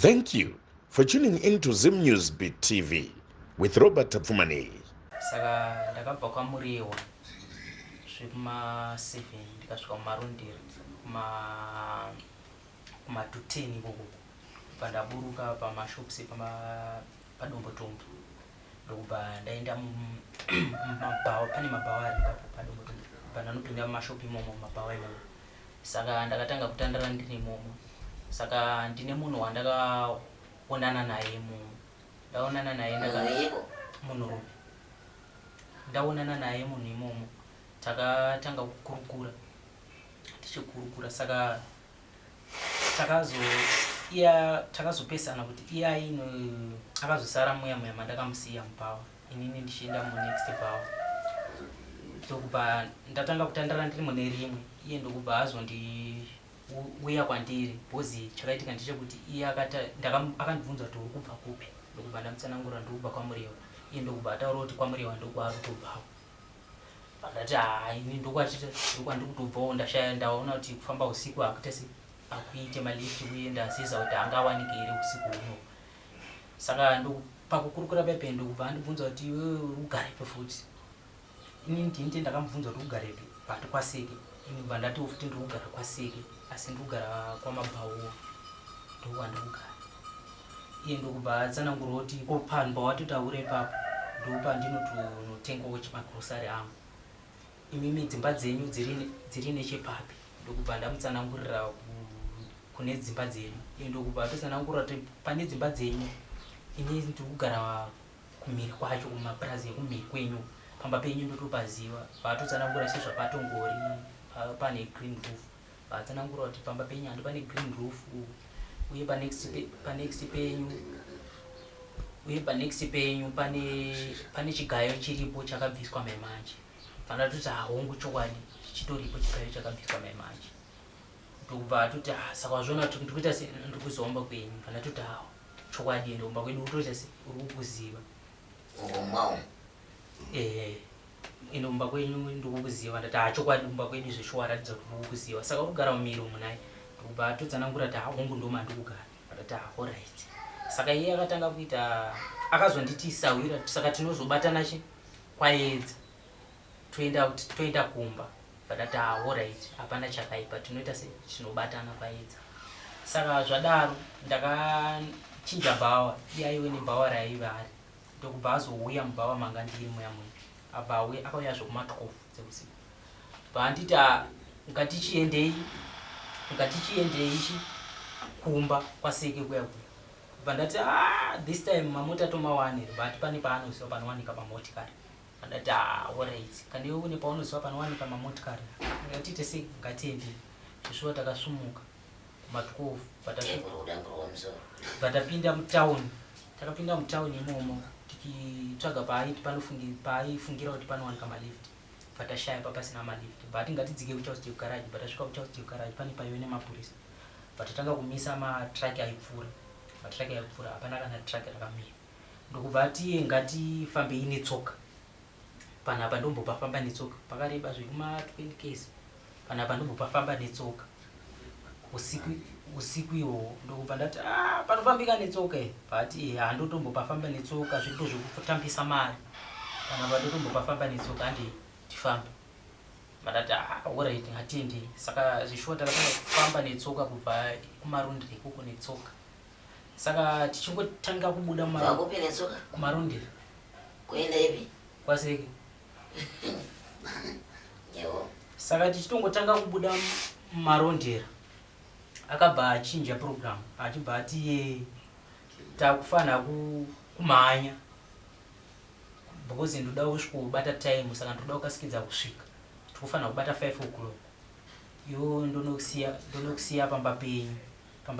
Thank you for tuning in to Zim News Beat TV with Robert Tapfumani. Saka ndakabva kwamuriwa zvekuma 7 ndikasvika kumarondero kuma 210 ikoko pandaburuka pamashops padombotombo ndokubva ndaenda mumabhawa. Pane mabhawa ari padombotombo pandanopinda mumashopi imomo mumabhawa imomo. Saka ndakatanga kutandara ndiri imomo. Saka ndine munhu wandakaonana naye imomo. Ndaonana naye munhurume. Ndaonana naye munhu imomo. Takatanga kukurukura. Tichikurukura saka takazopesana kuti iye akazosara muya mandakamusiya mubhawa. Inini ndichienda munext bhawa. Ndokubva ndatanga kutandara ndiri mune rimwe. Iye ndokubva azondiuya kwandiri bhozi chakaitika ndechekuti iye akandibvunza kuti uri kubva kupi. Ndokubva ndamutsanangurira ndiri kubva kwamuriwa. Iye ndokubva ataura kuti kwamuriwa ndokwaari kutobvawo. Ndati ini ndokwandiri kutobvawo. Ndaona kuti kufamba usiku hakuite malifti uye ndaziza kuti hangawanike here usiku huno. Saka pakukurukura pepe ndokubva andibvunza kuti iwe uri kugarepi futi. Ini ndini ndakamubvunza kuti ugarepi pati kwaseke. Ini ndobva ndatiwo futi ndiri kugara kwaseke asi ndiri kugara kwamabhawo ndokwandiri kugara. Iye ndokubva atsanangurwa kuti ko panhba watotaura ipapo ndopa ndinotonotengawo chimagrosari angu. Imimi dzimba dzenyu dziri nechepapi. Ndokubva ndamutsanangurira kune dzimba dzenyu. Iye ndokubva atotsanangurira kuti pane dzimba dzenyu ini ndiri kugara kumhiri kwacho kumapurazi ekumhiri kwenyu. Pamba penyu ndotopaziva. Vatotsanangura sezvapatongori pane green roof. Vatsanangura kuti pamba penyu handi pane green roof uye panext penyu pane chigayo chiripo chakabviswa maimanje. Pandatoti hongu chokwadi chitoripo chigayo chakabviswa maimanje. Ndokubva atoti saka wazviona kuti ndikuita ndiri kuzomba kwenyu. Pandatoti chokwadi ndomba kwedu utoita uri kukuziva. Inomba kwenyu ndikukuziva. Ndati chokwadi umba kwedu zveshuwa waratidza kuti uri kukuziva. Saka uri kugara mumiri umu naye. Ndokubva atotsanangura kuti hongu ndomandikugara. Ndati alright. Saka iye akatanga kuita akazonditi sawira saka tinozobatana kwaedza toenda kumba. Ndati alright hapana chakaipa tinoita tinobatana kwaedza. Saka zvadaro ndakachinja bhawa. Iye aive nebhawa raaiva ari. Ndokubva azouya mubhawa manga ndiri muya muya. Abva akauya zvekuma 12 dzeusiku. Bva anditi ngatichiendei kumba kwaseke kuya kuya. Bva ndati this time mamota tomawanira but pane paanoziva panowanika mamotikari. Ndati alright kana iwe une paunoziva panowanika mamotikari ngatite sei ngatiende. Zveshuwa takasumuka kuma 12 batapinda mutauni. Takapinda mutauni imomo tichitsvaga paaifungira kuti panowanika malifti. Patashaya papasina malifti. But ngatidzike kuchausi chekugaraji. Patasvika kuchausi chekugaraji pane paive nemapurisa. Patatanga kumisa matraki aipfuura. Matraki aipfuura hapana kana traki rakamira. Ndokubva ati ngatifambei netsoka. Panapa ndombopafamba netsoka. Pakareba zvekuma 20 km. Panapa ndombopafamba netsoka. Usiku ihwohwo ndokubva ndati panofambika netsoka here. But handotombopafamba netsoka zvipo zvekutambisa mari. Panapa ndotombopafamba netsoka handi tifamba. Ndati alright ngatiende. Saka zveshuwa takatanga kufamba netsoka kubva kumarondero ikoko netsoka. Saka tichingotanga kubuda kumarondero kuenda ipi kwaseke. Saka tichitongotanga kubuda mumarondero akabva achinja program achibva ati takufana kumhanya because ndoda kusvika kubata time. Saka ndoda kukasikidza kusvika tikufana kubata 5 o'clock. Iwo ndonokusiya pamba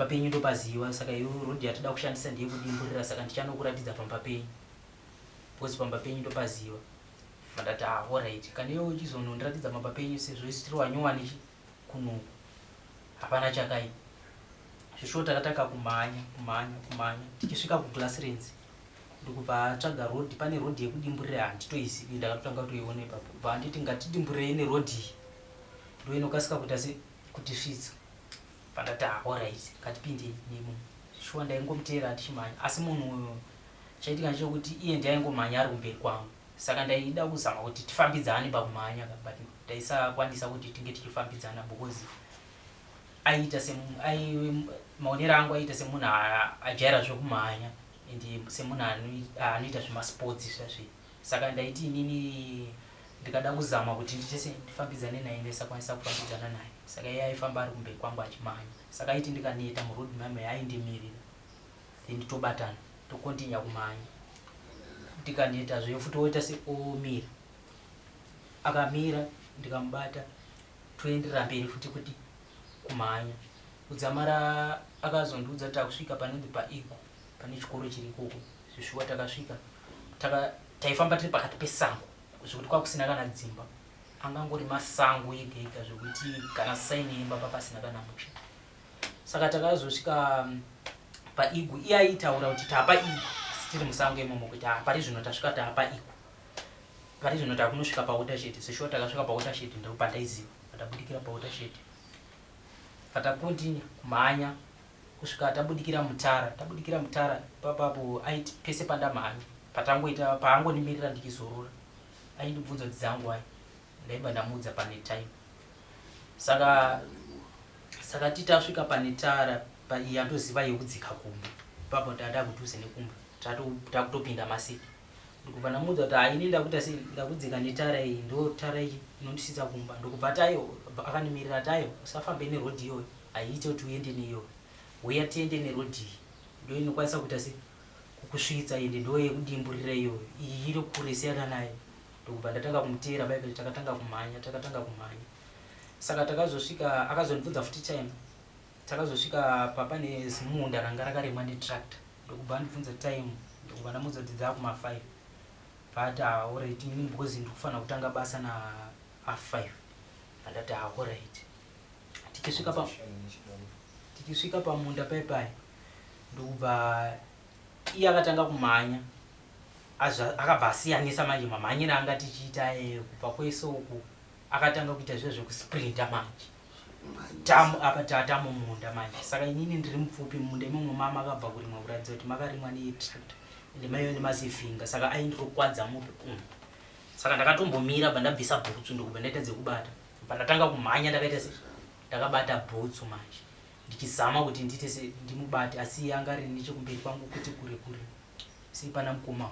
penyu ndopaziva. Saka iwo rodhi yatoda kushandisa ndeyekudimburira. Saka ndichanokuratidza pamba penyu because pamba penyu ndopaziva. Ndati alright kana iwe uchizonondiratidza pamba penyu sezvo isi tiri wanyowani kunuku hapana chakaipa. Zveshuwa takatanga kumhanya tichisvika kuglasslands. Ndokubva atsvaga rodhi. Pane rodhi yekudimburira handitoizivi. Ndakatotanga kutoiona ipapo. Bva anditi ngatidimburei nerodhi ndo inokasika kuti svitsa. Pandati alright ngatipinde nemo. shuwa ndaingomutera achimhanya asi munhu chaitika ndechekuti iye ndaingomhanya ari kumberi kwangu saka ndaida kuzama kuti tifambidzane pakumhanya but ndaisakwanisa kuti tinge tichifambidzana because aita maonero angu aita semunhu ajaira zvekumhanya ende semunhu anoita zvemasports zvazve saka ndaiti inini ndikada kuzama kuti ndifambidzane naye ndaisakwanisa kufambidzana naye saka iye aifamba ari kumberi kwangu achimhanya saka aiti ndikaneta muroad mame aindimirira then tobatana tokontinya kumhanya ndikaneta zve futi oita seomira akamira ndikamubata toenderera mberi futi kuti kumhanya kudzamara akazondiudza kuti takusvika panonzi paiko pane chikoro chiri ikoko zvishuwa takasvika taifamba tiri pakati pesango zvekuti kwakusina kana dzimba angangori masango ega ega zvekuti kana saini imba papasina kana musha saka takazosvika paigu iye aitaura kuti tapa igu tiri musango imomo kuti pari zvino tasvika tapa igu pari zvino takunosvika pawatershed zvishuwa takasvika pawatershed ndopandaiziva patabudikira pawatershed patakontinya kumhanya kusvika tabudikira mutara papapo aiti pese pandamhanya patangoita paangonimirira ndikizorora aindibvunza kuti dzangu ai ndaibva ndamuudza pane time saka titasvika pane tara paiye andoziva yekudzika kumba papo tada kudhuze nekumba takutopinda masiti ndikubva ndamuudza kuti haini ndakudzika netara iyi ndo tara iyi inondisvitsa kumba ndokubva tayo akanimirira tayo usafambe nerodhi iyoyo haiite kuti uende neiyoyo uya tiende nerodhi iyi ndo inokwanisa kuita se kukusvitsa ende ndo yekudimburira iyoyo iyi iri kure siyana nayo ndokubva ndatanga kumutera baibeli takatanga kumhanya saka takazosvika akazondibvunza futi time takazosvika papane zimunda ranga rakaremwa netractor ndokubva ndibvunza time ndokubva ndamuudza kuti dzakuma5 but alright inini because ndikufanira kutanga basa na5 andati alright tikisvika pamunda paipai ndokubva iye akatanga kumhanya akabva asiyanisa manje mamhanyire anga tichiita kubva kwese uku akatanga kuita zve zvekusprinta manje apa tatamumunda manje saka inini ndiri mupfupi munda imomo mama akabva kurimwa kuratidza kuti makarimwa netractor ende maiyo nemazifinga saka aindirokwadza mupe saka ndakatombomira bva ndabvisa bhutsu ndokubva ndaita dzekubata pandatanga kumhanya ndakaita se ndakabata bhutsu manje ndichizama kuti ndiite ndimubate asi anga ari nechekumberi kwangu kuti kure kure sipana mukoma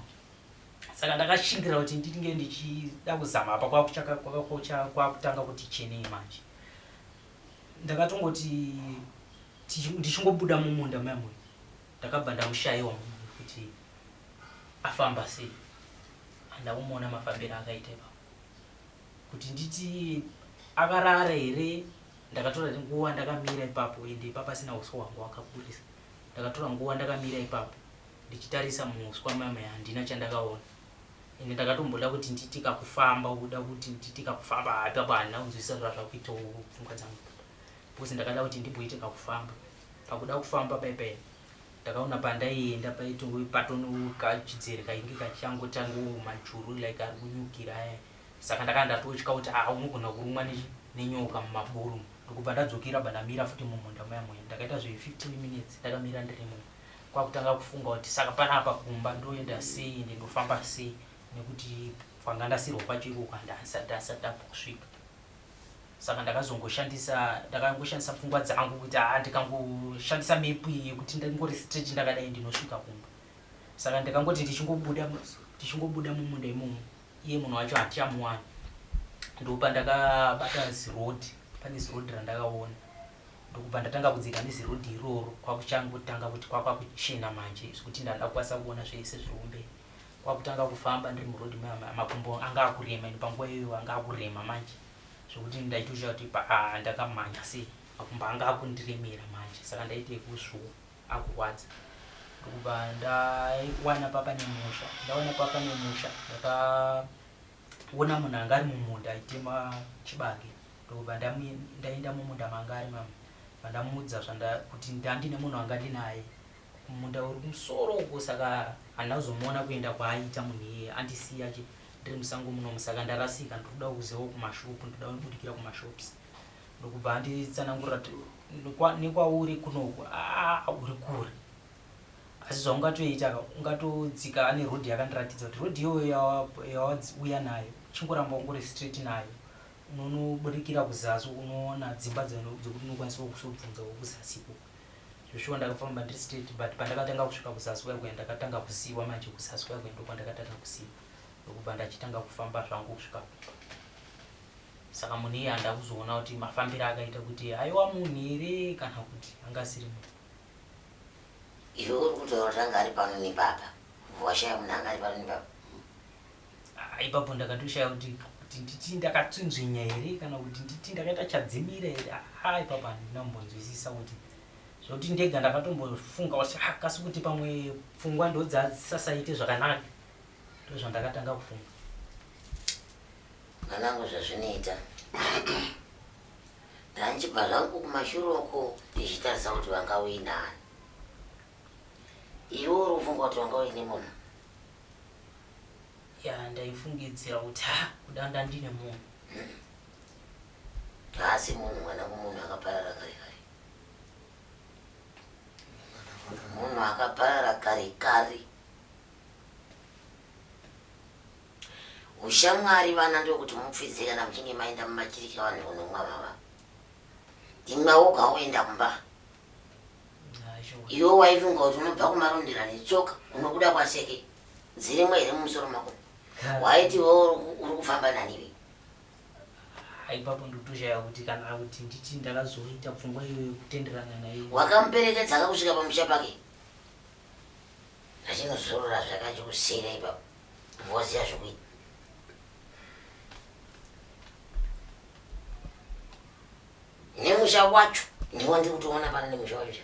saka ndakashingira kuti ndinge ndichida kuzama apa kwakutanga kuti chenei manje ndakatongoti ndichingobuda mumunda mamwe ndakabva ndamushayiwa kuti afamba sei handakumuona mafambiro akaita ipapo kuti nditi akarara here ndakatora nguva ndakamira ipapo ende papasina uswa hwangu wakakurisa ndakatora nguva ndakamira ipapo ndichitarisa muuswa mamwe handina chandakaona ende ndakatomboda kuti nditika kufamba kuda kuti nditika kufamba apapo handina kunzwisisa zvazvakuita pfungwa dzangu because ndakada kuti ndimboitika kufamba pakuda kufamba paipai ndakaona pandaienda patonokachidzere kainge kachangotanga majuru like ari kunyukira saka ndakandotya kuti unogona kurumwa nenyoka mumaburu ndokubva ndadzokera bandamira futi mumunda mayamwe ndakaita zve15 minutes ndakamira ndirimo kwakutanga kufunga kuti saka panapa kumba ndoenda sei ende ndofamba sei nekuti pfanga ndasirwa kwacho ikoko handasata kusvika saka ndakangoshandisa pfungwa dzangu kuti ndikangoshandisa mepu yekuti ndingori stretch ndakadai ndinosvika kumba saka ndikangoti tichingobuda mumunda imomo iye munhu wacho hatichamuwana ndopa ndakabata ziroad pane ziroad randakaona ndokubva ndatanga kudzika neziroad iroro kwakuchangotanga kuti kwakwakuchena manje zvekuti ndandakwanisa kuona zvese zviri kumberi kwakutanga kufamba ndiri muroad makumbo anga akurema ende panguva iyoyo anga akurema manje zvekuti ndaitosha kuti ndakamhanya sei makumbo anga akundiremera manje saka ndaite kusvuwa akurwadza ndokubva ndawana papa nemusha ndakaona munhu anga ari mumunda aitema chibage ndokubva ndaenda mumunda manga ari mama vandamuudza kuti ndandine munhu anga ndinaye mumunda uri kumusoro uko saka handina kuzomuona kuenda kwaaita munhu iye andisiya ndiri musango munomu saka ndarasika ndikuda kuziva kumashopu ndoda kubudikira kumashops ndokubva anditsanangurira nekwauri kunoku uri kure asi zvaungatoita ungatodzika ane rodhi yakandiratidza kuti rodhi iyoyo yawauya nayo chingoramba ungori straight nayo unonoburikira kuzasi unoona dzimba dzekuti unokwanisa kusobvunza kuzasiko zvoshuwa ndakafamba ndiri straight but pandakatanga kusvika kuzasi kwaigwe ndakatanga kusiiwa manje kuzasi kwaigwe ndokwandakatanga kusiiwa ndokubva ndachitanga kufamba zvangu kusvika saka munhu iye handa kuzoona kuti mafambiro akaita kuti aiwa munhu here kana kuti angasiri munhu iwe uri kutaura tanga ari pano nepapa washaya munhu anga ari pano nepapa ipapo ndakatoshaya kuti nditi ndakatsinzvinya here kana kuti nditi ndakaita chadzimira here ipapo handina kumbonzwisisa kuti zvokuti ndega ndakatombofunga kuti kasi kuti pamwe pfungwa ndo dzasasaite zvakanaka ndozvandakatanga kufunga mwanangu zvazvinoita ndanchibva zvangu kumashure uko ndichitarisa kuti vanga uinani iwe uri kufunga kuti wanga uine munhu ya ndaifungidzira kuti kuda ndandine munhu haasi munhu mwanangu munhu akaparara kare kare munhu akaparara kare kare ushamwari vana ndokuti mupfidze kana muchinge maenda mumachirika vanhu kunomwa vava imwa woga woenda kumba iwe waifunga kuti unobva kumarondera netsoka unobuda kwaseke dzirimwe here mumusoro mako waiti wewe uri kufamba naniwe ipapo ndotoshaya kuti kana kuti nditi ndakazoita pfungwa iyoyo kutenderana naye wakamuperekedza akakusvika pamusha pake achinozorora zvakachikusiyira ipapo voziya zvokuita nemusha wacho ndiwo ndiri kutoona pana nemusha wacho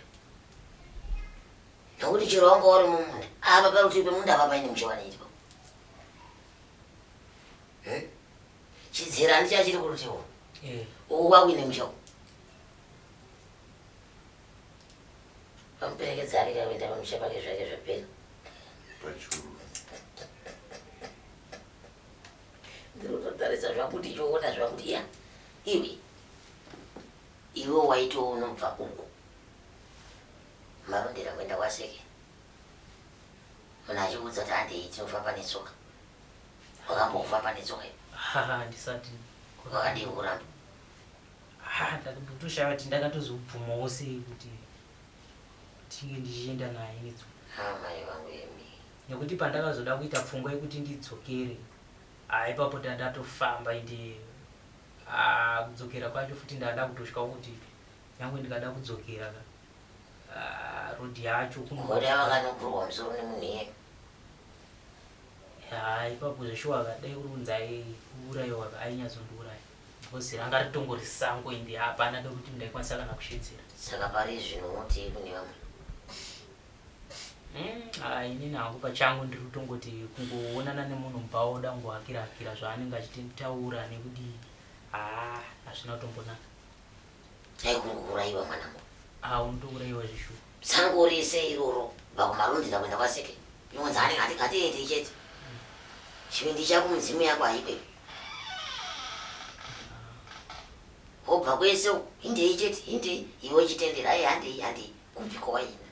nokuti chero wanga uri mumunda apa parutivi pemunda apa paine musha wanoitipa chidzera ndichachiri kurutivo uwu wakuine musha uwu pamuperekedza ari kakuenda pamusha pake zvake zvapera ndiri kutotarisa zvangu ndichiona zvangu iya iwe waitowo unobva uku marondera kuenda kwaseke munhu achiudza kuti handei tinofamba netsoka wakambokufamba netsoka ndisati wakadii kuramba ndatoshaya kuti ndakatozobvumawo sei kuti tinge ndichienda naye netsoka mai vangu emi nekuti pandakazoda kuita pfungwa yekuti ndidzokere ipapo ndatofamba ende kudzokera kwacho futi ndada kutosvikawo kuti nyangwe ndikada kudzokera rodhi yacho kuda vakanogurwa musoro nemunhu iye ipapo zveshuwa kadai uri kunzi aiurayiwa ainyatsondiuraya because ranga ritongori sango ende hapana dekuti ndaikwanisa kana kushedzera saka pari zvino unotii kune vamwe inini hangu pachangu ndiri kutongoti kungoonana nemunhu mubva oda kungohakira zvaanenge achitaura nekudii hazvina kutombonaka aikungourayiwa mwanangu unotourayiwa zvishuwa sango rese iroro bva kumarondera kuenda kwaseke inonzi anenge ati ngatiende chete chivindi chako mudzimu yako haikwepi obva kwese indei chete indei iwe chitendera ai handei kupi kwawaina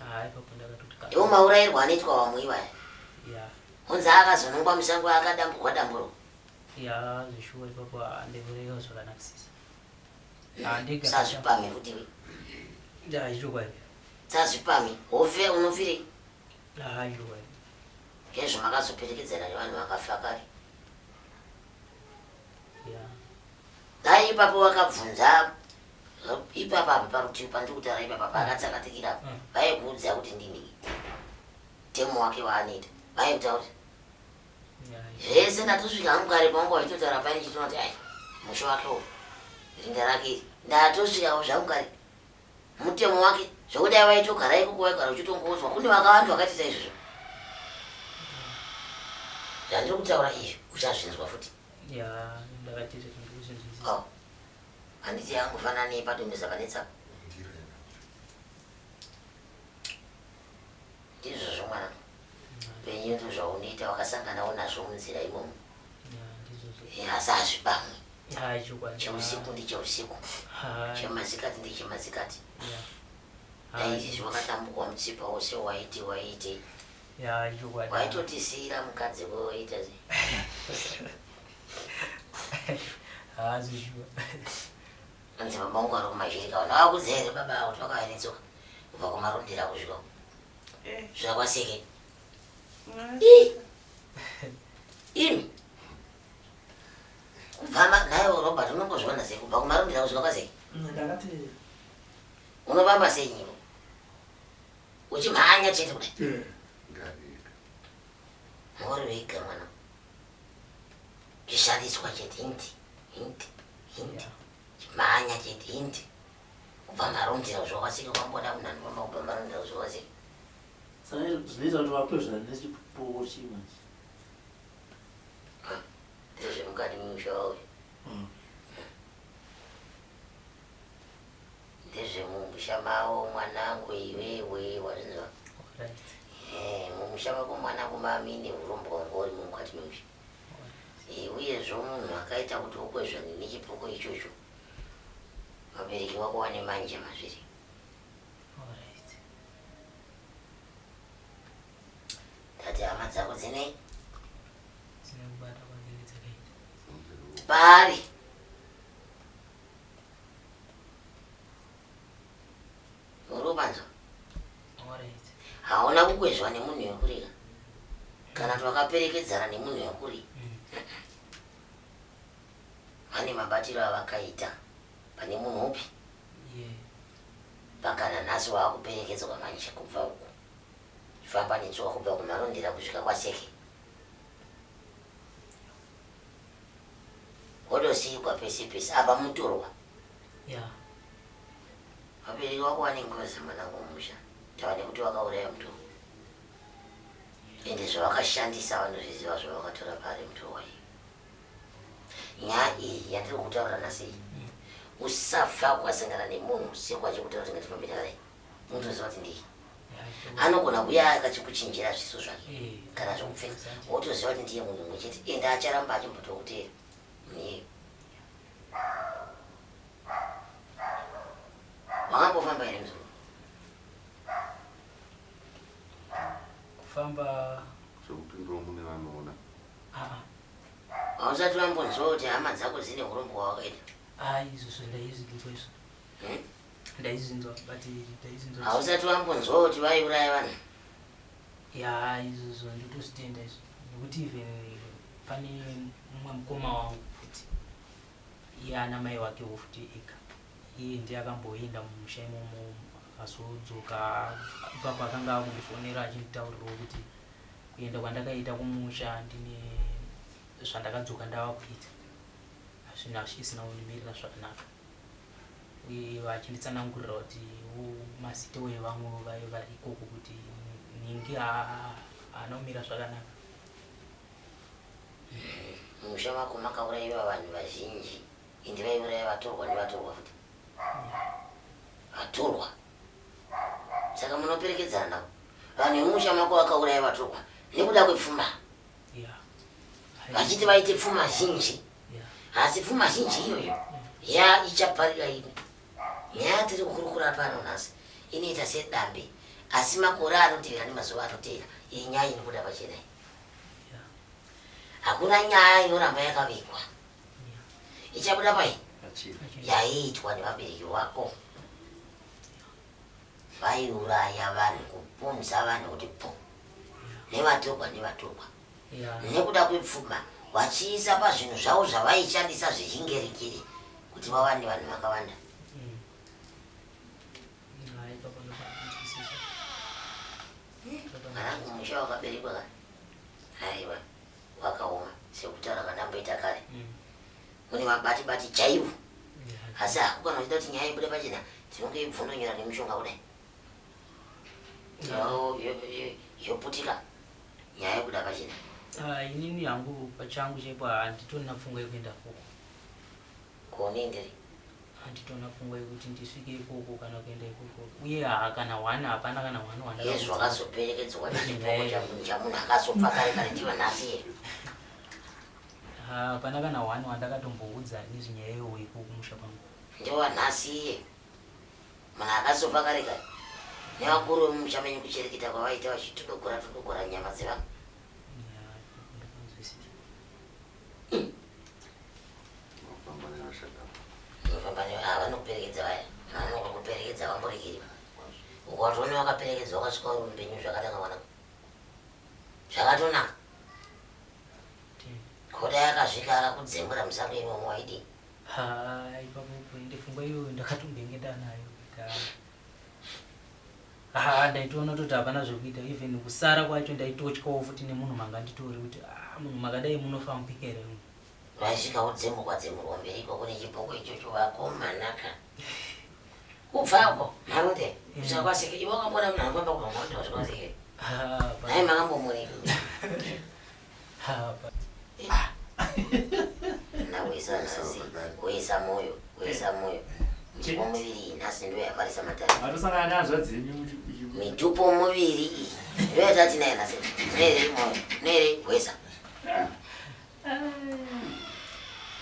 ipapo ndakatoti ndiwo maurayirwa anoitwa vamwe ivaya unzi akazonongwa musango akadamburwa damburo zvishuwa ipapo handikureiwa zvakanakisisa sazvipame futiwe zvishuwa sazvipame hofe unofirei zvishuwa ngezvo makazoperekedzana nevanhu vakafa kare dai ipapo vakabvunza ipapa apa parutivi pandiri kutaura ipapa paakatsakatikira vaikuudza kuti ndini temo wake waanoita vaikutaura kuti zvese ndatosvika hangu kare pangu vaitotaura paine chitona kuti ai musho wake uyu rinda rake iri ndatosvikawo zvangu kare mutemo wake zvokudai vaitogara ikoko vaigara uchitongouzwa kune vakawanda vakatiita izvozvo zvandiri kutaura izvo uchazvinzwa futi handiti yangufanana nepadomesa pane tsapa ndizvozvo mwana penyu ndo zvaunoita wakasanganawo nazvo munzira imomo asi hazvipamwe cheusiku ndecheusiku chemazikati ndechemazikati Daizvi wakatambuka mutsipa wose waiti ya chokwadi waitotisira mukadzi woita zvishua anzi baba vangu ari kumashirika vanhu vakuzere baba kuti vakavanetsoka kubva kumarondera kusvika zvakwaseke imi kubva naiwo Robert unongozviona sei kubva kumarondera kusvika kwaseke unofamba sei nyimo uchimhanya chete kudai mori vega mwana chishandiswa chete hindi chimhanya chete hindi kubva marondera kusvika kwaseke kwamboda munhani kwamba kubva marondera kusvika kwaseke zvinoita kuti vakwezvana nechipowo chimanje ndezvemukati mumusha wauyu ndezvemumusha mavo mwanangu iwewe wazvinzwa mumusha mako mwanangu mamine urombo ngori mumukati memusha uyezvo munhu akaita kuti ukwezvani nechipoko ichocho vabereki wako wane manje mazviri tati hama dzako dzinei pari urubanzo hauna kukwezva nemunhu wekurika kana kuti wakaperekedzana nemunhu wekuri vane mabatiro avakaita pane munhu upi pakana nhasi waakuperekedzwa manje kubva uku famba netsoka kubva kumarondera kusvika kwaseke wodosiyikwa pese pese apa mutorwa vabereki wako wane ngozi mwanangu mumusha tava nekuti wakauraya mutorwa ende zvavakashandisa vanozviziva zvavakatora pari mutorwa iyi nyaya iyi yandiri kutaura nhasi usafa kwasangana nemunhu siku achikutaura kuti ngatifambe naye mutoziva kuti ndii anogona kuya akachikuchinjira zviso zvake kana zvokupfeka wotoziva kuti ndiye munhu mumwe chete ende acharamba achimbotokutera mune wakambofamba here muzuru kufamba zvokupindura mune vanoona hausati wambonzwa kuti hama dzako dzine urombo hwawakaita izvozvo ndaizvinzwa izvo ndaizvinzwa but ndaizvinzwa hausati wambonzwa kuti vaiuraya vanhu ya izvozvo ndotozvitenda izvo nekuti even pane mumwe mukoma wangu futi iye ana mai wake wofuti ega iye ndiye akamboenda mumusha imomo akazodzoka ipapo akanga akundifonera achinditaurirawo kuti kuenda kwandakaita kumusha ndine zvandakadzoka ndava kuita hazvina zvisina kundimirira zvakanaka uye vachinditsanangurira kuti masitewo evamwe vayo vari ikoko kuti ningi haana kumira zvakanaka mumusha mako makaurayiwa vanhu vazhinji indi vaiuraya vatorwa nevatorwa futi vatorwa saka munoperekedzana navo vanhu vemumusha mako vakauraya vatorwa nekuda kwepfuma vachiti vaite pfuma zhinji asi pfuma zhinji iyoyo ya ichaparira ino nyaya tiri kukurukura pano nhasi inoita sedambe asi makore anotevera nemazuva anotevera iyi nyaya inobuda pachenai hakuna nyaya inoramba yakavekwa ichabuda pai yaiitwa nevabereki vako vaiuraya vanhu kupunza vanhu kuti po nevatorwa nekuda kwepfuma vachiisa pazvinhu zvavo zvavaishandisa zvechingerekere kuti vawane vanhu vakawanda mwanangu musha wakaberekwa ka aiwa wakaoma sekutaura kandamboita kare mune mabati chaivo asi hakukana uchida kuti nyaya ibude pachena tinonge ibvunonyora nemushonga kudai yoputika nyaya yekuda pachena inini hangu pachangu chaipo handitorina pfungwa yekuenda koko konenderi handitona pfungwa yekuti ndisvike ikoko kana kuenda ikoko uye kana hapana kana yezvakazoperekedzwa nechipoko chamunhu akazobva kare kare ndiva nhasi here hapana kana wandakatomboudza nezvenyaya iyoyo ikoko kumusha kwangu ndiwa nhasi iye munhu akazobva kare kare nevakuru vemuchamenyi kuchereketa kwavaita vachitudogora nyama dzevanhu. Vanokuperekedza vaya vanokuperekedza vamborekeri ukatoona wakaperekedza wakasvika upenyu zvakatanga wanaka zvakatonaka koda yakasvika akakudzembura musango imomo waidi ipapo ndepfungwa iyoyo ndakatombengeta nayo ndaitoona kuti hapana zvekuita even kusara kwacho ndaitotyawo futi nemunhu manga nditori kuti munhu makadai munofa mupika here vaisvika udzemurwa mberi ikoko nechibhoko ichocho vakomanaka kubvako marunde zvakwaseke iwe wakambona munhu anofamba kubva zvakwaseke nai makambomurei nawesa nasi wesa moyo mitupo miviri nhasi ndo yaparisa matatu mitupo miviri ndo yatati naye nhasi noerei moyo noerei wesa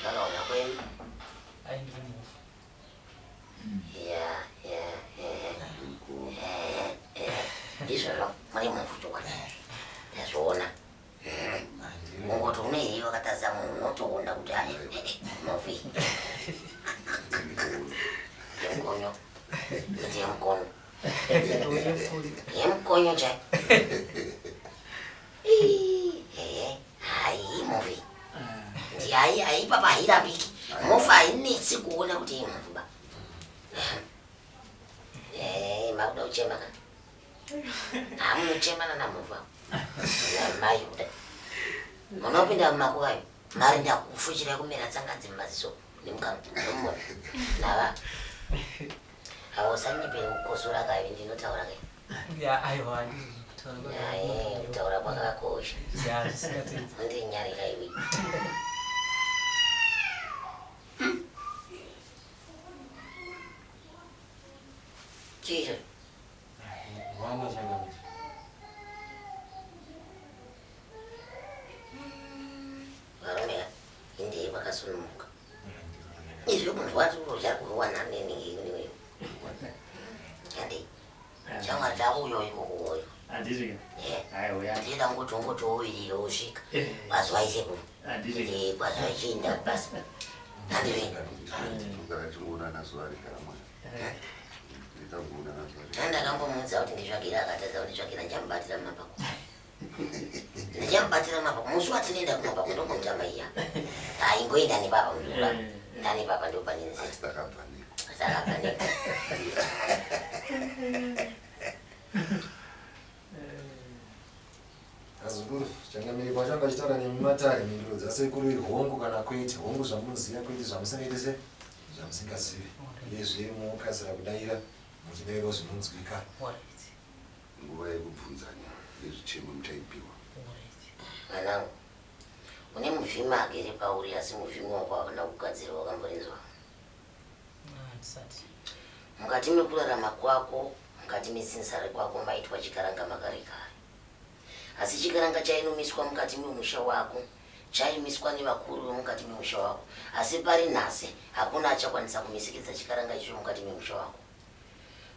zvakaona kwenu ndizvozvo muri mufutukwa ndazviona ungoti unoiri wakatadza munhu unotoona kuti movi yemukonyo kuti yemukonyo yemukonyo chai hai movi ndi hai papa hairapiki mofa hainetsi kuona kuti imuvuba makuda kuchemaka hamunochemana namuva namai kuda munopinda mumakuvayo mari ndakufuchira kumera tsangadzi mumaziso nemukano nomumona nava hausanyipiri kukosora kaivi ndinotaura kai kutaura kwakakosha ndinyarika iwi chicho varomera indei vakasunumuka izvo munhu wati urozvari kuruwana neningeiwe andei shamwari tauyo ikokuwoyo ndida ngoti ungotoowirire usvika mazuva isekuru kwazuva ichiinda basi andiveni andakambomudza kuti nditsvakira akatadza kuti nditsvakira ndichamubatira mumapako ndichamubatira mumapako musi watinoenda kumapako ndokomutamba iya ingoenda nepapa muzuva ndanepapa ndopaninzisakabvanika azukuru changamiri kwachanga chitaura nemimatare minduro dzasekuru ihongu kana kwete hongu zvamunoziva kwete zvamusingaitese zvamusingazivi uyezve mukasira kudayira muchidairo zvinonzwika nguva yekubvunzanya nezvichemo muchaipiwa mwanangu une muvhima agere pauri asi muvhima wako hakuna kugadzira wakamborinzwa mukati mekurarama kwako mukati mezinsare kwako maitwa chikaranga makare kare asi chikaranga chainomiswa mukati memusha wako chaimiswa nevakuru vemukati memusha wako asi pari nhasi hakuna achakwanisa kumisikidza chikaranga icho mukati memusha wako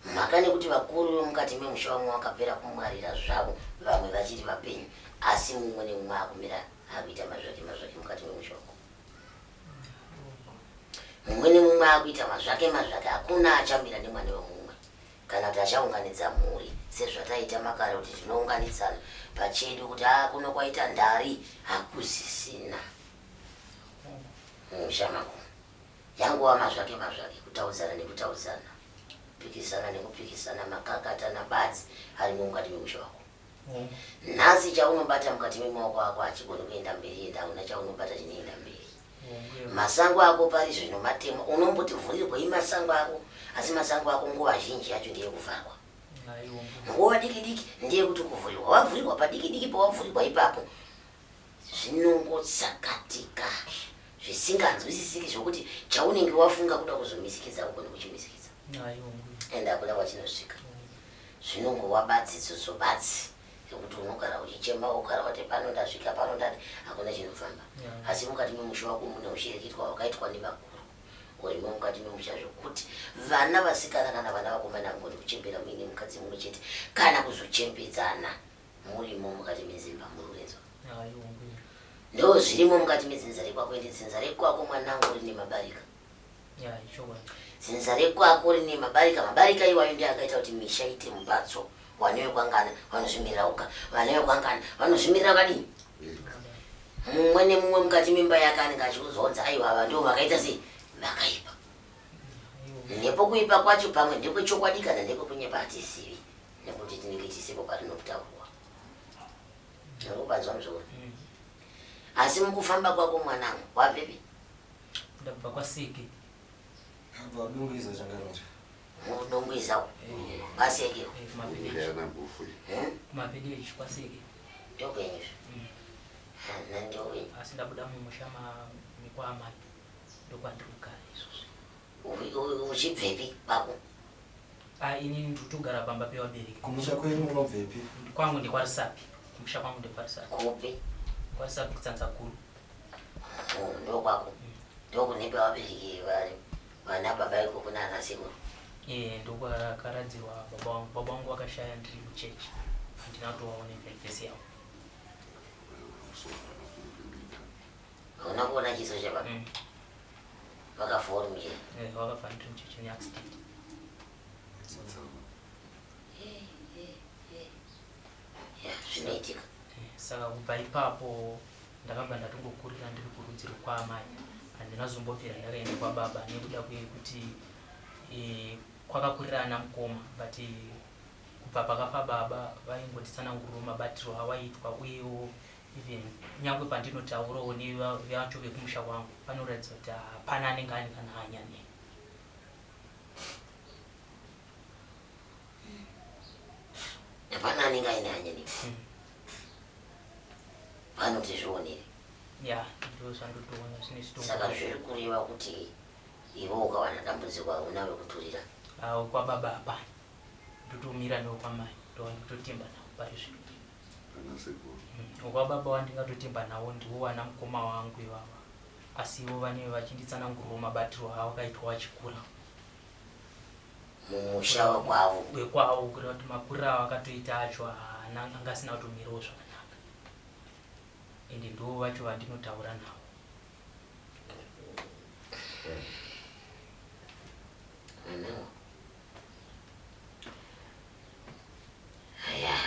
mhaka nekuti vakuru vemukati memusha wamwe vakapera kumwarira zvavo vamwe vachiri vapenyu asi mumwe nemumwe akumira akuita mazvake mukati memusha wako mumwe nemumwe akuita mazvake hakuna achamira nemwana wemumwe kana kuti achaunganidza mhuri sezvataita makare kuti tinounganidzana pachedu kuti kuno kwaita ndari hakusisina mumusha mako yanguva mazvake kutaudzana nekutaudzana kupikisana nekupikisana makakata nabadzi ari mukati memusha wako nhasi chaunobata mukati memaoko ako hachigoni kuenda mberi enda una chaunobata chinoenda mberi masango ako pari zvino matema unomboti vhurirwei masango ako asi masango ako nguva zhinji yacho ndeyekuvharwa nguva diki ndeye kuti kuvhurirwa wavhurirwa padiki pawavhurirwa ipapo zvinongotsakatika zvisinganzwisisiki zvokuti chaunenge wafunga kuda kuzomisikidza ugone kuchimisikidza ende akuda kwachinosvika zvinongova badzidzso badzi yekuti unogara uchichema ugara wati pano ndasvika pano ndati hakuna chinofamba asi mukati memusha wako mune ushereketwa wakaitwa nevakuru urimo mukati memusha zvokuti vana vasikana kana vana vakomana mugoni kuchembera muine mukadzi mumwe chete kana kuzochembedzana murimo mukati mezimba mururenzwa ndo zvirimo mukati medzinza rekwako ende dzinza rekwako mwanangu rine mabarika dzinza rekwako rine mabarika iwayo ndiyo akaita kuti misha ite mumbatso vanewe kwangana vanozvimirira uka vanewe kwangana vanozvimirira kadini mumwe nemumwe mukati memba yake anenge achikuzonza aivava ndo vakaita sei vakaipa nepokuipa kwacho pamwe ndekwechokwadi kana ndekwekunyepa hatizivi nekuti tinenge tisipo parinokutaurwa ndinokupanzwa muzvoro asi mukufamba kwako mwanangu wabvepi ndabva kwaseke Dungwiza changamira. mudongwiza kwaseke kumavileji kwaseke ndokwenyizvo nandowe asi ndabuda mumusha mikwamai ndokwandirikugara izvozvo uchibvepi kwako inini ndikutogara pamba pevabereki Kumusha kwenyu munobvepi? kwangu ndikwarisapi kumusha kwangu ndikwarisapi kupi kwarisapi kutsanza kuru ndokwako ndokune pevabereki vari vana baba ikoko nana sekuru ndokwakaradzirwa baba wangu wakashaya ndiri kuchechi handina kutovaone vhesi yavo hauna kuona chiso chebaba vakafa uri mucheni wakafa ndiri muchechi neaccident zvinoitika saka kubva ipapo ndakabva ndatongokurira ndiri kurudzi rwekwamai handina zombobvira ndakaenda kwababa nekuda kwekuti kwakakurira ana mukoma but kubva pakafa baba vaingonditsananguriro mabatiro awaitwa uyewo even nyangwe pandinotaurawo nevacho vekumusha kwangu panoratidza kuti hapana anenge ane kana hanya nei hapana anenge aine hanya nei vanoti zvionere ya ndo zvandotoona zvine saka zviri kureva kuti iwe ukawana dambudziko hauna wekuturira kwababa hapana ndotomira newekwamai ndovandototemba nawo pari zvino kwababa wandingatotemba nawo ndiwo wana mukoma wangu ivava asi ivo vanenge vachinditsananguriro mabatiro avo akaitwa vachikura mumusha wekwavo wekwavo kureva kuti makuriro avo akatoita acho anga asina kutomirawo zvakanaka ende ndo vacho vandinotaura navo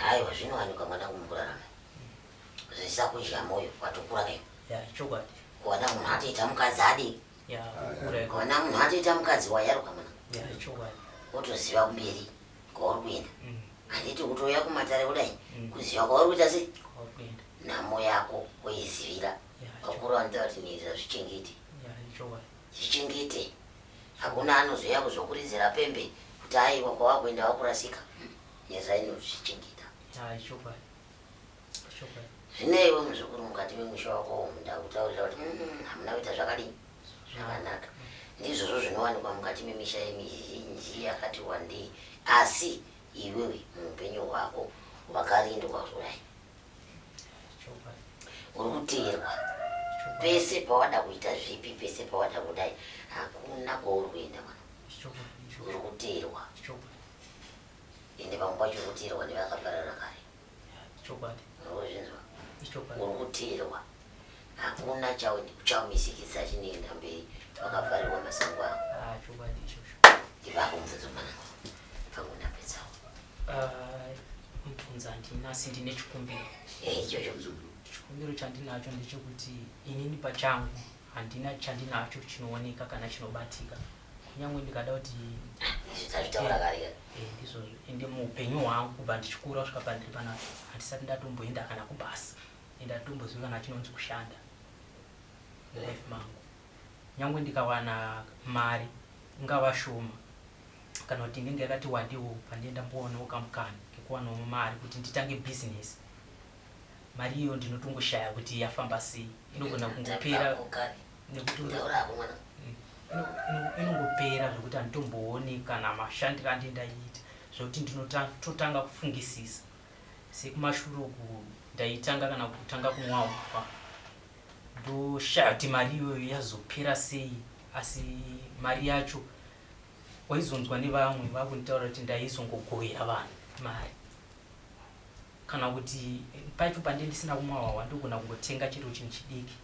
aiwa zvinowanikwa mwanangu mukurarama zvisakuzha moyo watokura kai chokwadi kuona munhu atoita mukadzi adi kuona munhu atoita mukadzi wayaruka mwanangu chokwadi wotoziva kumberi kwauri kuenda handiti kutouya kumatare kudai kuziva kwauri kuita sei nhamo yako weizivira vakuru vanoita kuti niitira zvichengete zvichengete hakuna anozoya kuzokuridzira pembe kuti aiwa kwawakuenda wakurasika nezainozvichengeta zvineiwe muzukuru mukati memusha wako ndakutaurira kuti hamuna kuita zvakadini zvakanaka ndizvozvo zvinowanikwa mukati memisha mizhinji yakati wandei asi iwewe muupenyu hwako wakarindwa kudai uri kuteerwa pese pawada kuita zvipi pese pawada kudai hakuna kwauri kuenda mwana uri kuteerwa ende pamwe pacho uri kuteerwa nevakaparara kare urikuzvinzwa uri kuteerwa hakuna chaumisikisa chinoenda mberi vakavharirwa masango ako ivako mubvunzo mwanangu pangundapedzawo mubvunzo handinasi ndine chikumbiro ichocho chikumbiro chandinacho ndechekuti inini pachangu handina chandinacho chinooneka kana chinobatika kunyange ndikada kuti zvitazvitaura kareka ndizvozvo ende muupenyu hwangu kubva ndichikura kusvika pandiri panapa handisati ndatomboenda kana kubasa ende ndatomboziva kana chinonzi kushanda life mangu nyangwe ndikawana mari ingava shoma kana kuti ndenge yakati wandewo pandienda mboonawo kamukana kekuwanawo mari kuti nditange bhizinesi mari iyo ndinotongoshaya kuti yafamba sei inogona kungopera inongopera zvekuti handitombooni kana mashandiro andindaita zvokuti ndinototanga kufungisisa sekumashure uku ndaitanga kana kutanga kumwawa ndoshaya kuti mari iyoyo yazopera sei asi mari yacho waizonzwa nevamwe vakunditaura kuti ndaizongogovera vanhu mari kana kuti pacho pande ndisina kumwawawa ndogona kungotenga chiro chinhu chidiki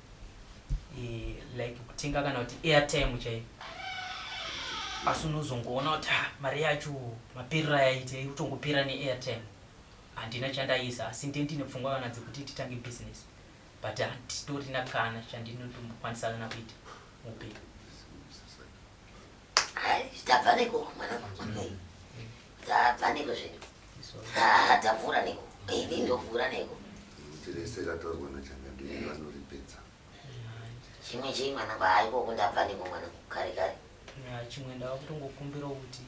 like kutenga kana kuti airtime chaiyo asi unozongoona kuti mari yacho maperera yaite kutongopera neairtime handina chandaisa asi ndine pfungwa kana dzekuti titange business but handitorina kana chandinotokwanisa kana kuita muupenyu. Tabva nekoko mwana tabva neko zvinhu tabvura neko ini ndovhura neko tirese kataurwa nachangadini vanoripedza chimwe chii mwanangu haikoko ndabva neko mwanangu kare kare chimwe ndava kutongokumbira kuti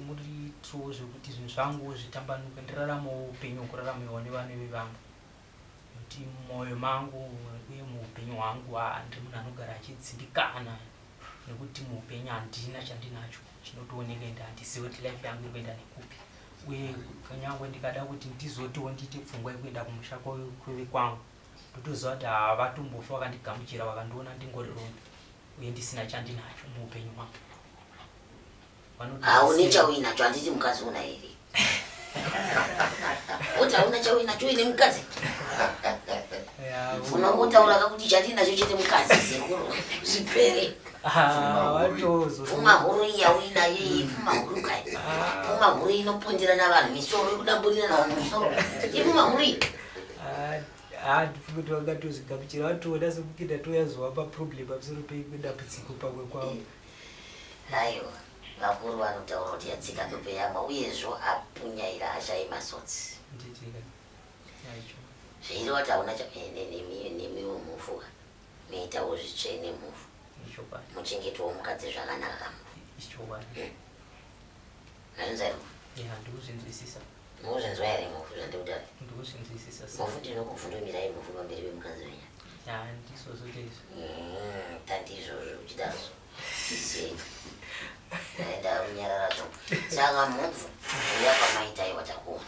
muritiwo zvekuti zvinhu zvangu zvitambanuke ndiraramawo upenyu hwekuraramiwa nevane vevamwe kuti mumwoyo mangu uye muupenyu hwangu ndiri munhu anogara achidzimbikana nekuti muupenyu handina chandinacho chinotooneka ende handizivi kuti life yangu iri kuenda nekupi uye kanyangwe ndikada kuti ndizotiwo ndiite pfungwa yekuenda kumusha kweve kwangu ndotoziva kuti havatombofa vakandigamuchira vakandiona ndingori rombe uye ndisina chandinacho muupenyu hwangu. haune chauinacho handiti mukadzi una here kuti hauna chauinacho uine mukadzi unongotauraka kuti chandinacho chete mukadzi sekuru zvipere pfuma huru iya uinayo iyi pfuma huru kai pfuma huru inopondera navanhu misoro yekudamburira navanhu misoro ipfuma huru iyi handifunga kuti vangatozvigamuchira vatoona sekukinda toyazowa paproblem pamusoro pedambudziko pamwe kwavo. aiwa vakuru vanotaura kuti yatsika topeyamwa uyezvo apunyaira hasha yemasotsi zveireva kuti hauna nemiwo mufuka meitawo zvitsvene mufu muchengetowo mukadzi zvakanaka kamufu nazvinzairo ndikuzvinzwisisa mukuzvinzwa here mufu zvandikudai ndikuzvinzwisisa mufu ndinokubvundomirai mufu pamberi vemukadzi wenya ndisozvo chaizvo tandizvozvo uchidazo aenda unyararacho saka mubvu uya pamaitaiwa takuona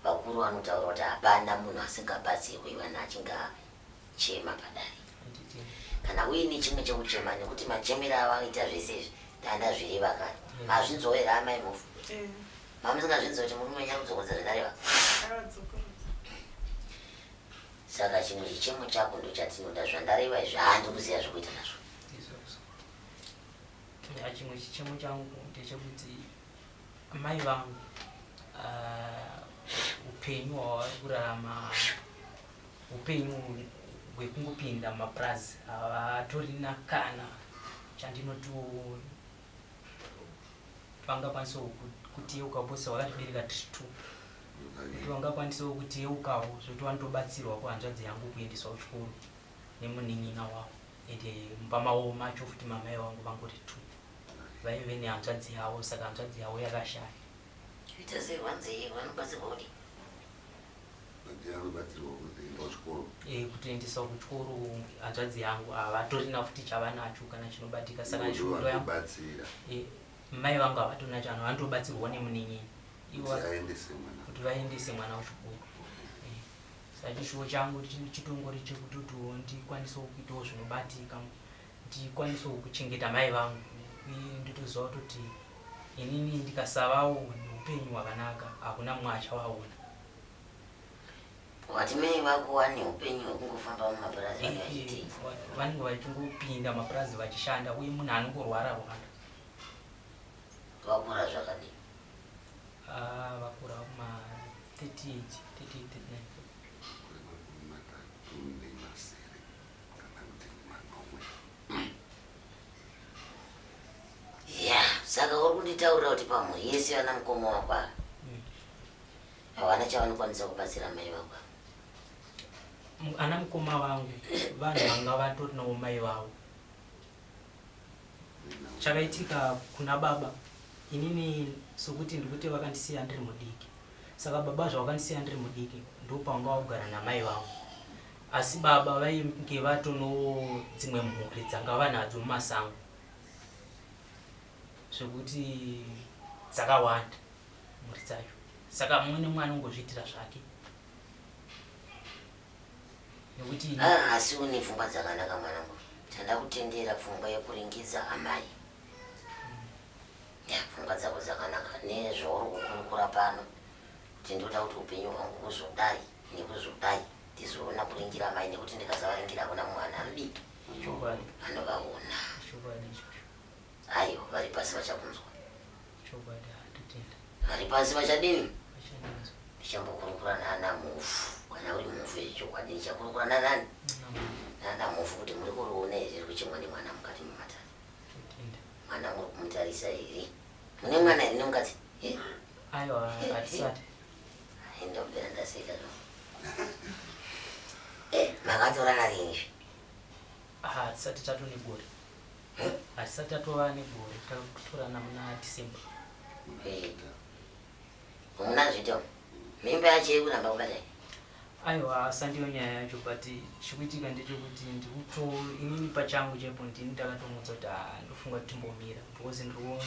vakuru vanotaura kuti hapana munhu asingabatsirwi vana achinge achema padare kana uine chimwe chekuchema nekuti machemero avaita zvese izvi ndandazvireva kare mazvinzowera amai mufu mamusingazvinzwa kuti murume wenyari kudzokodza zvinareva saka chimwe chichemo chako ndo chatinoda zvandareva izvi handikuziva zvekuita nazvo. chimwe chichemo changu ndechekuti mai vangu upenyu hwavari kurarama upenyu hwekungopinda mumapurazi havatorina kana chandinoti vangakwanisawo kuteuka bose vakatibereka tiri two kuti vangakwanisawo kuteukawo zvoti vanotobatsirwa kuhanzvadzi yangu kuendeswa kuchikoro nemunin'ina wavo ende mumba mavo macho futi mamai vangu vangori two vaive nehanzvadzi yavo saka hanzvadzi yavo yakashaya ita sei vanzei vanobatsirwa kudi kutoendesa kuchikoro hanzvadzi yangu havatorina futi chavanacho kana chinobatika saka shuviro yangu mai vangu havatorina chano vanotobatsirwa nemunin'ina kuti vaendese mwana kuchikoro saka chishuwo changu chitongori chekutotiwo ndikwanisawo kuitawo zvinobatika ndikwanisawo kuchengeta mai vangu uye nditoziva kuti inini ndikasavawo neupenyu hwakanaka hakuna mumwe achavaona. wati mai vako wane upenyu hwekungofamba mumapurazi vanenge vachingopinda mapurazi vachishanda uye munhu anongorwara rwanda vakura zvakadii vakura kuma 38 39 ya saka uri kunditaurira kuti pamwe yese vana mukoma wakwara havana chavanokwanisa kubatsira mai vako ana mukoma vangu vanhu vanga vatorinawo mai vavo chakaitika kuna baba inini sokuti ndikuti vakandisiya ndiri mudiki saka baba zvavakandisiya ndiri mudiki ndopanga vakugara namai vavo asi baba vainge vatonowo dzimwe mhuri dzanga vanadzo mumasango zvekuti dzakawanda mhuri dzacho saka mumwe nemumwe anongozviitira zvake nekuti asi une pfungwa dzakanaka mwanangu tanda kutendera pfungwa yekuringidza amai. Pfungwa dzako dzakanaka nezvauri kukurukura pano kuti ndoda kuti upenyu hwangu huzodai nekuzodai ndizoona kuringira amai nekuti ndikasavaringira kuna mwana mudiki anovaona. Aiwa vari pasi vachakunzwa. Vari pasi vachadini? Ndichambokurukura nana mufu. Kana uri mufu yechokwadi ndichakurukura nanani? Nana mufu kuti muri kuriona izvi kuchimwa nemwana mukati mematari. Mwana muri kumutarisa here? Mune mwana here nemukati? Aiwa hatisati. Ndopera ndaseka zvo. Makatorana rini? Hatisati tatone gore. Hatisati tatova negore. Takutorana muna December. Muna zvito? Mimba yacho iri kuramba kubatai? Aiwa sandiyo nyaya yacho but chikuitika ndechekuti inini pachangu chaipo ndini ndakatomudza kuti ndofunga kuti timbomira because ndiri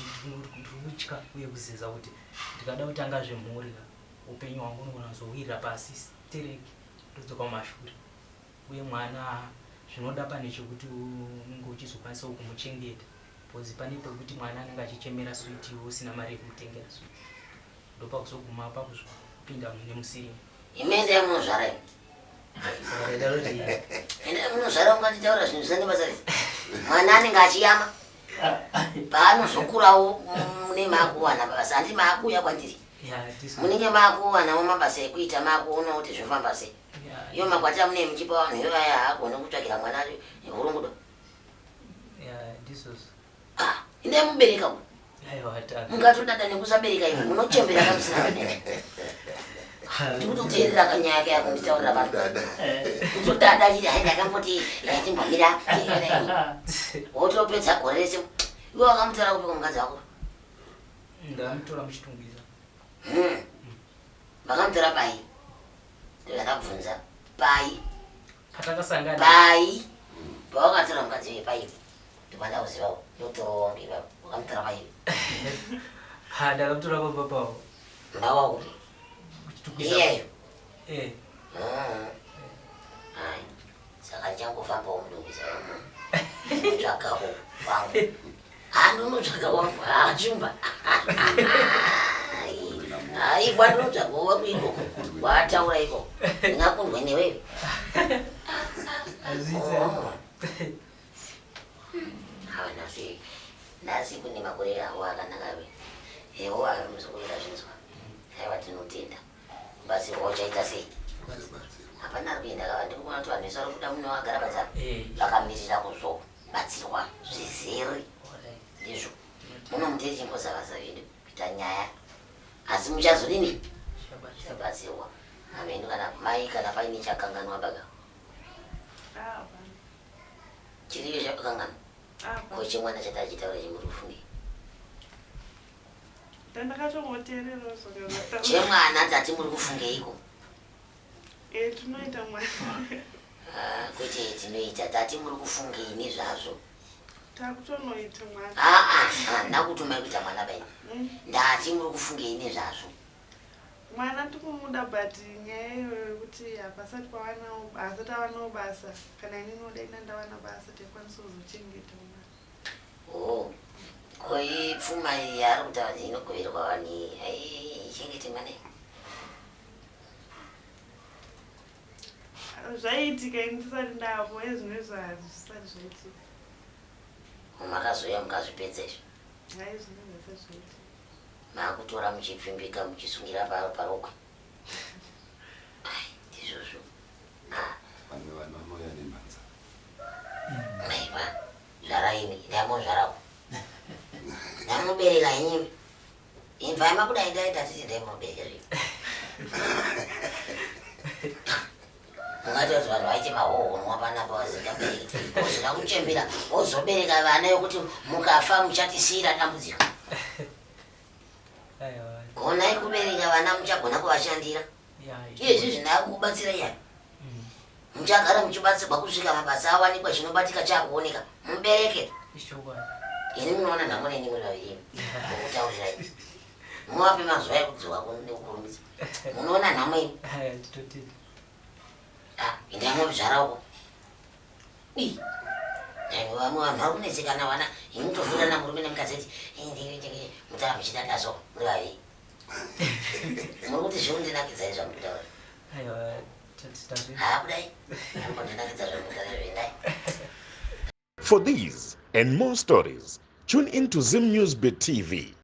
kutya uye kuziza kuti ndikada kutanga zvemhuri upenyu hwangu unogona kuzowirira pasi stereki ndodzoka kumashure uye mwana zvinoda pane chekuti unenge uchizokwanisa kumuchengeta because pane pekuti mwana anenge achichemera switi usina mari yekumutengera switi ndopakuzoguma pakuzopinda mune musirimu. Imende yamunozvara imi? Ende yamunozvara ungatitaura zvinhu zvisandibasarisa. Mwana anenge achiyama paanozokurawo mune maakuwana mabasa handi maakuuya kwandiri. Munenge maakuwanawo mabasa ekuita maakuona kuti zvofamba sei. Iyo makwati amune muchipa vanhu ivaya haagone kutsvakira mwana hurungudo. Inde mubereka uyu. Mungatodada nekusabereka imi munochembera kamusina kadene. Ndikutoteerera kanyaya yake yakunditaurira vanhu. Kutodada chiti hai ndakamboti timbomira. Wotopedza gore rese. Iwe wakamutaura kupika mukadzi wako? Ndakamutora muchitungwiza. Vakamutora pai? Ndakabvunza. Pai? Patakasangana. Pai? Pawakatora mukadzi uyu pai? Ndipanda kuzivawo. Ndotorowo wangu ipapo. Wakamutora pai? Ndakamutora pababa wavo. Ndawa kuti? Iyeyo? Hai. Saka ndichangofambawo mudungisa wangu. Tsvakawo wangu. Ndonotsvaka wangu. Chumba. Hai kwandinotsvakawo wangu ikoko. Wataura ikoko. Ndingakundwe newewe. Hawa nasi kune makore awo akanaka we. Ewo ari muzokurira zvinzwa. Haiwa tinotenda. Basi wachaita sei? Hapana kuenda kava ndikuona kuti vanhu vese vari kuda muno vagara padzapo vakamirira kuzobatsirwa zvizere ndizvo. Munomutei chimbozavasa zvedu kuita nyaya asi muchazodini? Chabatsirwa. Hamendu kana mai kana paine chakanganwa baga chiriyo chakanganwa ko chimwana chatachitaura chimuri kufungei chemwana tati muri kufungeiko? Tinoita mwana. Kwete tinoita tati muri kufungei nezvazvo? Takutonoita mwana. Ndakutumai kuita mwana bai. Ndati muri kufungei nezvazvo? Mwana tikumuda but nyaya yokuti hapasati hasati avanawo basa kana ini noda ina ndawana basa tikwanisa kuzochengeta mwana. Koi pfuma yari kutaura kuti inogoverwa vanhu ichengete mwana zvaiitika ini tisati ndavo ezvimwe zvisati zvaitika. Makazoya mukazvipedza izvo? Hai zvimwe zvisati zvaitika. Makutora muchipfimbika muchisungira parokwe. Ndizvozvo. Vamwe vanhu vanouya nemhanza. Aiwa zvaraimi ndamozvarako. Ndamubereka inyimi. Imva makudai ndaita titi ndaimubereka zvii. Ungati kuti vanhu vaiti mahohonwa panapa vasingabereki. Wozida kuchembera wozobereka vana yokuti mukafa muchatisiyira dambudziko. Gonai kubereka vana muchagona kuvashandira. Izvi zvinakubatsira yani. Muchagara muchibatsirwa kusvika mabasa awanikwa chinobatika chakuoneka. Mubereke. Ini munoona nhamo neni muri vaviri kutaurira ini. Muvape mazuva ekudzoka nekukurumidza. Munoona nhamo ini. Indamuzvarako. vamwe vanhu vari kunetsekana vana imutofurana murume nemukadzi kuti mutara muchidadaso muri vavi muri kuti zviundinakidzai zvamutaura aiwa haakudai ambondinakidza zvamutaura zvoendai. For these and more stories, tune in to Zim News Bit TV